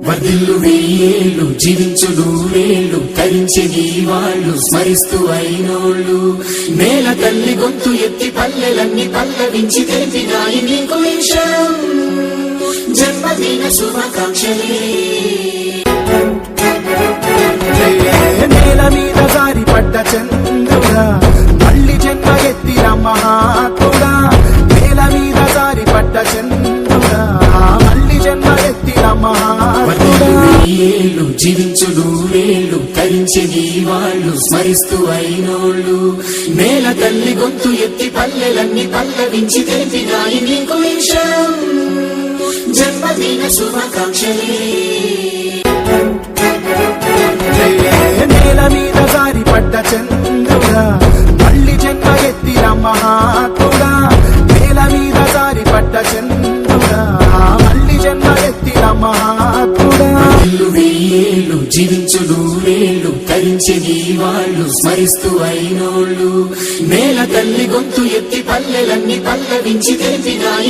వర్ధిల్లు వెయ్యేళ్ళు జీవించు నూరేళ్ళు తరించే నీ వాళ్ళు స్మరిస్తూ అయినోళ్ళు నేల తల్లి గొంతు ఎత్తి పల్లెలన్నీ పల్లవించి తెలిపినాయి నీకు విషయం జన్మదిన శుభాకాంక్షలే నేల మీద జారి పడ్డ చంద్రుడా మళ్ళీ జన్మ ఎత్తిన మహాత్ముడా నేల మీద జారి పడ్డ చంద్రుడా మళ్ళీ జన్మ ఎత్తిన మహాత్ముడా ఏళ్ళు జీవించు నూరేళ్ళు తరించే నీ వాళ్ళు స్మరిస్తూ అయినోళ్ళు నేల తల్లి గొంతు ఎత్తి పల్లెలన్నీ పల్లవించి తెలిపినాయి నీకు విషయం జన్మదిన శుభాకాంక్షలే నేల మీద జారి పడ్డ చంద్రుడా మళ్ళీ జన్మ ఎత్తిన మహాత్ముడా నేల మీద జారి పడ్డ చంద్రుడా మళ్ళీ జన్మ ఎత్తిన మహాత్ముడా వెయ్యేళ్ళు జీవించు నూరేళ్ళు తరించే నీ వాళ్ళు స్మరిస్తూ అయినోళ్ళు నేల తల్లి గొంతు ఎత్తి పల్లెలన్నీ పల్లవించి తెలిపినాయి